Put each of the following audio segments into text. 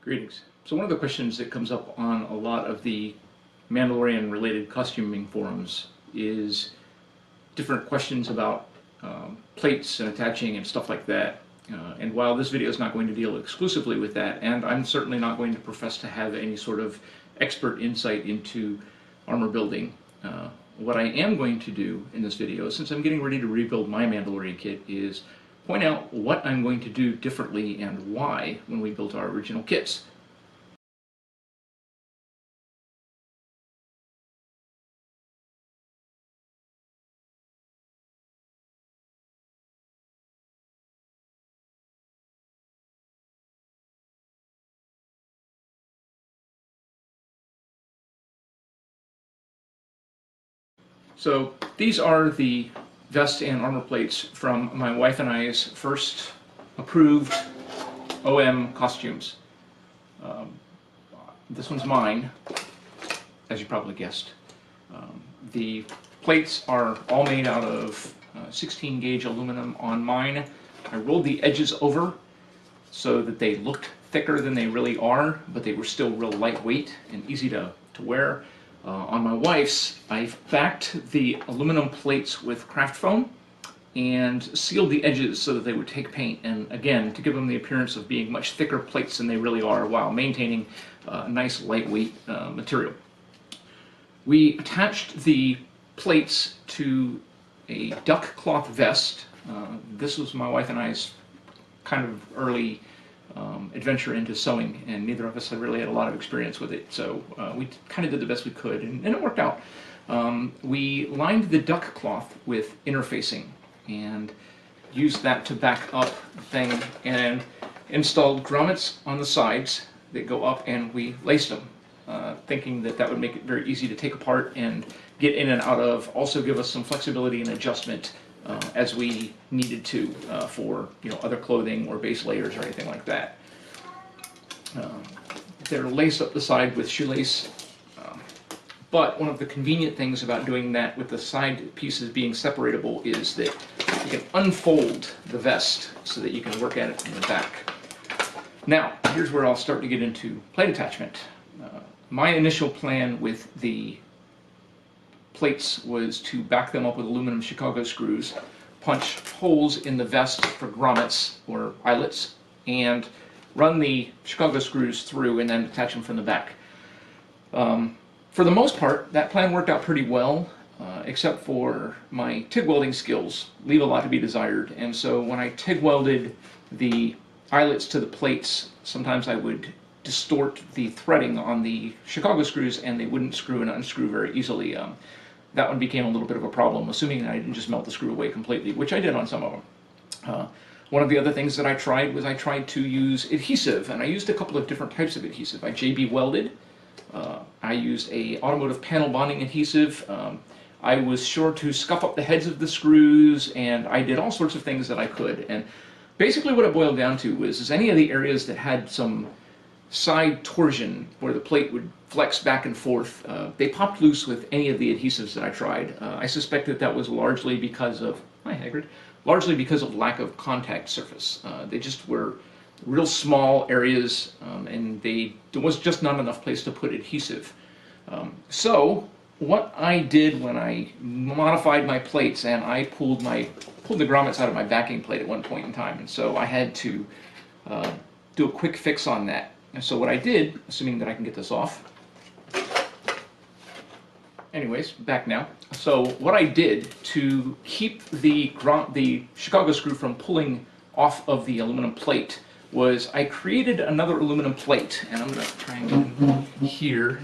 Greetings. So one of the questions that comes up on a lot of the Mandalorian related costuming forums is different questions about plates and attaching and stuff like that. And while this video is not going to deal exclusively with that, and I'm certainly not going to profess to have any sort of expert insight into armor building, what I am going to do in this video, since I'm getting ready to rebuild my Mandalorian kit, is point out what I'm going to do differently and why when we built our original kits. So these are the vest and armor plates from my wife and I's first approved OM costumes. This one's mine, as you probably guessed. The plates are all made out of 16 gauge aluminum on mine. I rolled the edges over so that they looked thicker than they really are, but they were still real lightweight and easy to wear. On my wife's, I've backed the aluminum plates with craft foam and sealed the edges so that they would take paint, and again, to give them the appearance of being much thicker plates than they really are while maintaining a nice lightweight material. We attached the plates to a duck cloth vest. This was my wife and I's kind of early adventure into sewing, and neither of us had really had a lot of experience with it, so we kind of did the best we could, and it worked out. We lined the duck cloth with interfacing and used that to back up the thing, and installed grommets on the sides that go up, and we laced them, thinking that that would make it very easy to take apart and get in and out of, also give us some flexibility and adjustment as we needed to for other clothing or base layers or anything like that. They're laced up the side with shoelace, but one of the convenient things about doing that with the side pieces being separatable is that you can unfold the vest so that you can work at it from the back. Now, here's where I'll start to get into plate attachment. My initial plan with the plates was to back them up with aluminum Chicago screws, punch holes in the vest for grommets or eyelets, and run the Chicago screws through and then attach them from the back. For the most part, that plan worked out pretty well, except for my TIG welding skills leave a lot to be desired, and so when I TIG welded the eyelets to the plates, sometimes I would distort the threading on the Chicago screws and they wouldn't screw and unscrew very easily. That one became a little bit of a problem, assuming that I didn't just melt the screw away completely, which I did on some of them. One of the other things that I tried was I tried to use adhesive, and I used a couple of different types of adhesive. I JB welded, I used a automotive panel bonding adhesive, I was sure to scuff up the heads of the screws, and I did all sorts of things that I could. And basically what it boiled down to was any of the areas that had some side torsion where the plate would flex back and forth, they popped loose with any of the adhesives that I tried. I suspect that that was largely because of, largely because of lack of contact surface. They just were real small areas, and there was just not enough place to put adhesive. So what I did when I modified my plates, and I pulled the grommets out of my backing plate at one point in time, and so I had to do a quick fix on that. And so what I did, assuming that I can get this off, anyways, back now. So what I did to keep the Chicago screw from pulling off of the aluminum plate was I created another aluminum plate, and I'm going to try and get in here.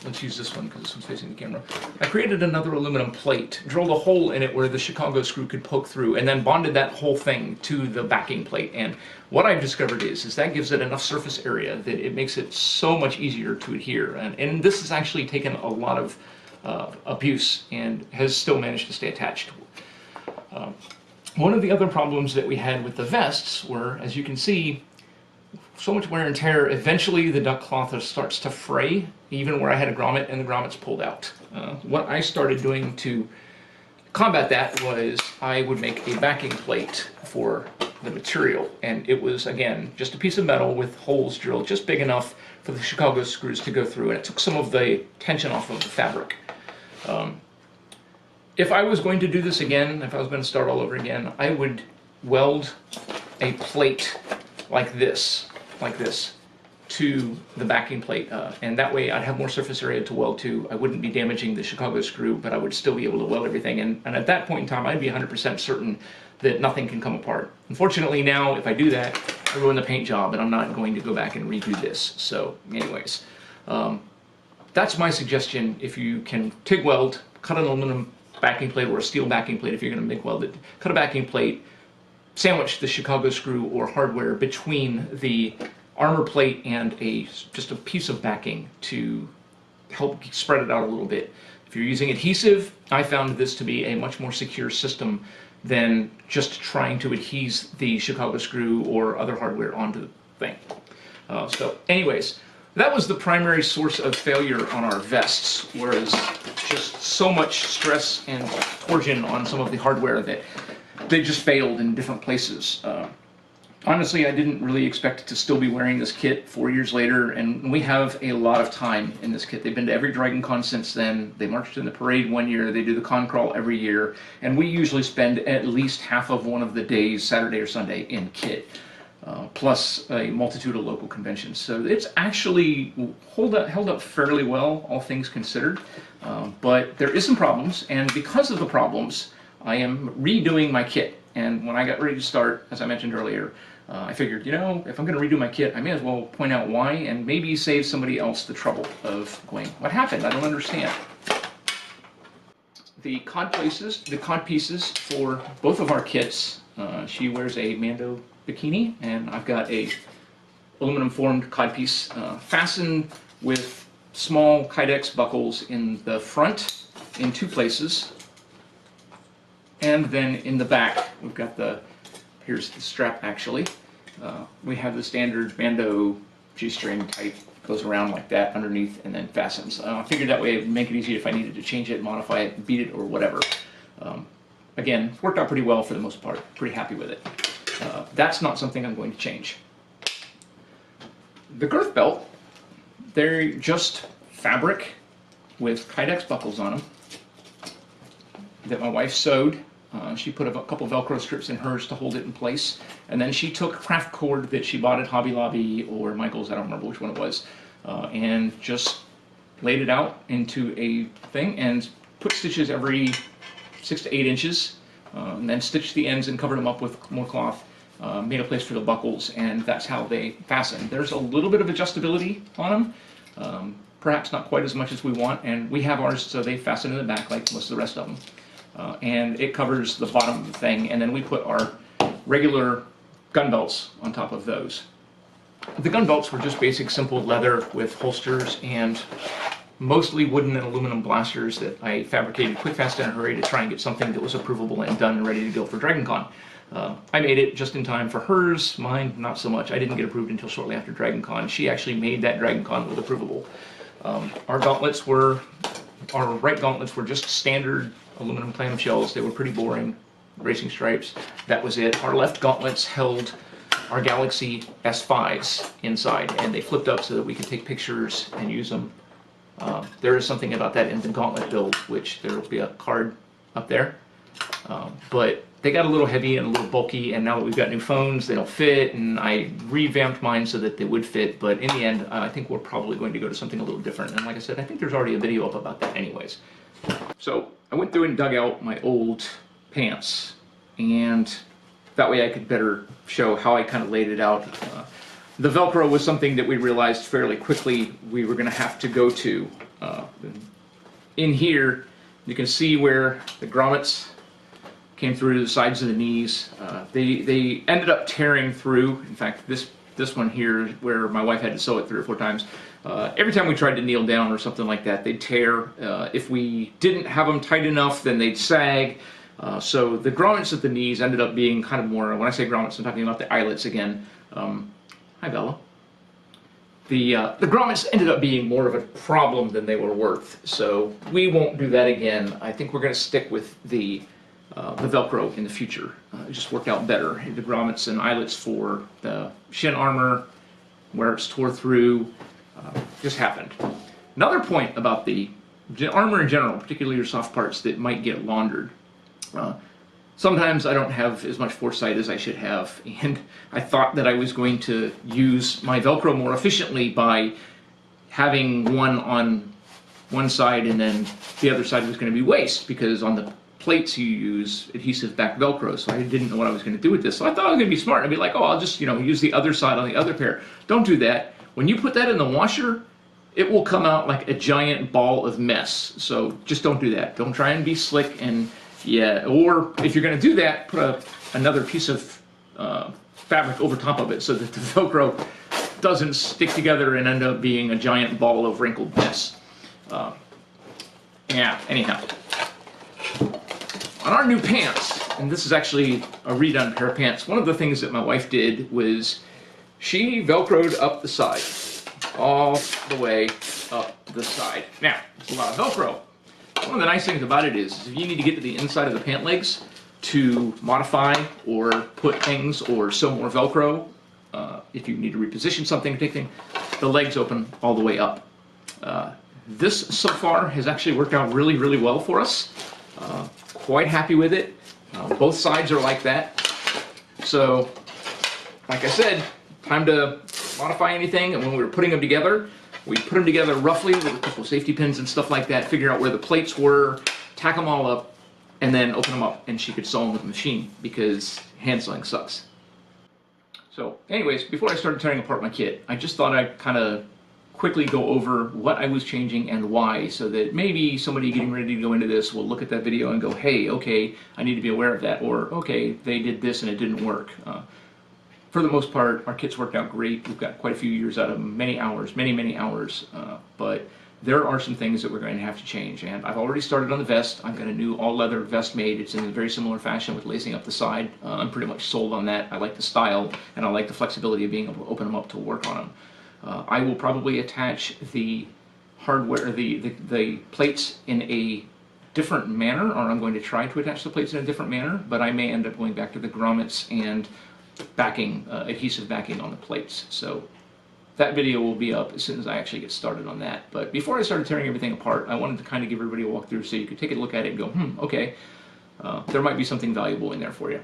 Let's use this one because this one's facing the camera. I created another aluminum plate, drilled a hole in it where the Chicago screw could poke through, and then bonded that whole thing to the backing plate. And what I've discovered is that gives it enough surface area that it makes it so much easier to adhere. And this has actually taken a lot of abuse and has still managed to stay attached. One of the other problems that we had with the vests were, as you can see, so much wear and tear, eventually the duck cloth starts to fray, even where I had a grommet and the grommets pulled out. What I started doing to combat that was I would make a backing plate for the material, and it was, again, just a piece of metal with holes drilled just big enough for the Chicago screws to go through, and it took some of the tension off of the fabric. If I was going to do this again, if I was going to start all over again, I would weld a plate like this, to the backing plate, and that way I'd have more surface area to weld to. I wouldn't be damaging the Chicago screw, but I would still be able to weld everything, and at that point in time I'd be 100% certain that nothing can come apart. Unfortunately now, if I do that, I ruin the paint job, and I'm not going to go back and redo this. So anyways, that's my suggestion. If you can TIG weld, cut an aluminum backing plate or a steel backing plate if you're going to MIG weld it, cut a backing plate, sandwich the Chicago screw or hardware between the armor plate and just a piece of backing to help spread it out a little bit. If you're using adhesive, I found this to be a much more secure system than just trying to adhese the Chicago screw or other hardware onto the thing. So anyways, that was the primary source of failure on our vests, whereas just so much stress and torsion on some of the hardware that they just failed in different places. Honestly, I didn't really expect to still be wearing this kit 4 years later, and we have a lot of time in this kit. They've been to every Dragon Con since then. They marched in the parade one year, they do the con crawl every year, and we usually spend at least half of one of the days, Saturday or Sunday, in kit, plus a multitude of local conventions. So it's actually held up fairly well, all things considered, but there is some problems, and because of the problems, I am redoing my kit. And when I got ready to start, as I mentioned earlier, I figured, you know, if I'm going to redo my kit, I may as well point out why and maybe save somebody else the trouble of going, what happened? I don't understand. The cod pieces for both of our kits, she wears a Mando bikini, and I've got a aluminum formed cod piece fastened with small Kydex buckles in the front in 2 places. And then in the back, we've got here's the strap actually. We have the standard Mando G-string type, goes around like that underneath and then fastens. I figured that way it would make it easier if I needed to change it, modify it, beat it, or whatever. Again, it's worked out pretty well for the most part, pretty happy with it. That's not something I'm going to change. The girth belt, they're just fabric with Kydex buckles on them that my wife sewed. She put a couple Velcro strips in hers to hold it in place, and then she took craft cord that she bought at Hobby Lobby or Michael's, I don't remember which one it was, and just laid it out into a thing and put stitches every 6 to 8 inches, and then stitched the ends and covered them up with more cloth, made a place for the buckles, and that's how they fasten. There's a little bit of adjustability on them, perhaps not quite as much as we want, and we have ours so they fasten in the back like most of the rest of them. And it covers the bottom of the thing, and then we put our regular gun belts on top of those. The gun belts were just basic simple leather with holsters and mostly wooden and aluminum blasters that I fabricated quick, fast, in a hurry to try and get something that was approvable and done and ready to go for Dragon Con. I made it just in time for hers, mine not so much. I didn't get approved until shortly after Dragon Con. She actually made that Dragon Con with approvable. Our right gauntlets were just standard aluminum clamshells. They were pretty boring, racing stripes. That was it. Our left gauntlets held our Galaxy S5s inside, and they flipped up so that we could take pictures and use them. There is something about that in the gauntlet build, which there will be a card up there. But they got a little heavy and a little bulky, and now that we've got new phones, they don't fit, and I revamped mine so that they would fit, but in the end, I think we're probably going to go to something a little different, and like I said, I think there's already a video up about that anyways. So, I went through and dug out my old pants, and that way I could better show how I kind of laid it out. The Velcro was something that we realized fairly quickly we were going to have to go to. In here, you can see where the grommets came through the sides of the knees. They ended up tearing through. In fact, this one here, where my wife had to sew it 3 or 4 times, every time we tried to kneel down or something like that, they'd tear. If we didn't have them tight enough, then they'd sag. So the grommets at the knees ended up being kind of more, when I say grommets, I'm talking about the eyelets again. Hi, Bella. The grommets ended up being more of a problem than they were worth, so we won't do that again. I think we're going to stick with the the Velcro in the future. It just worked out better. The grommets and eyelets for the shin armor, where it's tore through, just happened. Another point about the armor in general, particularly your soft parts that might get laundered. Sometimes I don't have as much foresight as I should have, and I thought that I was going to use my Velcro more efficiently by having one on one side and then the other side was going to be waste, because on the plates you use adhesive back Velcro, so I didn't know what I was going to do with this. So I thought I was going to be smart and be like, oh, I'll just, use the other side on the other pair. Don't do that. When you put that in the washer, it will come out like a giant ball of mess. So just don't do that. Don't try and be slick, and or if you're going to do that, put another piece of fabric over top of it so that the Velcro doesn't stick together and end up being a giant ball of wrinkled mess. Anyhow. On our new pants, and this is actually a redone pair of pants, one of the things that my wife did was she Velcroed up the side, all the way up the side. Now, it's a lot of Velcro. One of the nice things about it is if you need to get to the inside of the pant legs to modify or put things or sew more Velcro, if you need to reposition something, take things, the legs open all the way up. This so far has actually worked out really, really well for us. Quite happy with it. Both sides are like that. So, like I said, time to modify anything. And when we were putting them together, we put them together roughly with a couple of safety pins and stuff like that, figure out where the plates were, tack them all up, and then open them up, and she could sew them with the machine, because hand sewing sucks. So anyways, before I started tearing apart my kit, I just thought I'd kind of quickly go over what I was changing and why, so that maybe somebody getting ready to go into this will look at that video and go, hey, okay, I need to be aware of that, or okay, they did this and it didn't work. For the most part, our kits worked out great. We've got quite a few years out of them, many hours, many hours, but there are some things that we're going to have to change, and I've already started on the vest. I've got a new all-leather vest made. It's in a very similar fashion with lacing up the side. I'm pretty much sold on that. I like the style, and I like the flexibility of being able to open them up to work on them. I will probably attach the hardware, the plates in a different manner, or I'm going to try to attach the plates in a different manner, but I may end up going back to the grommets and backing, adhesive backing on the plates. So that video will be up as soon as I actually get started on that. But before I started tearing everything apart, I wanted to kind of give everybody a walkthrough so you could take a look at it and go, okay, there might be something valuable in there for you.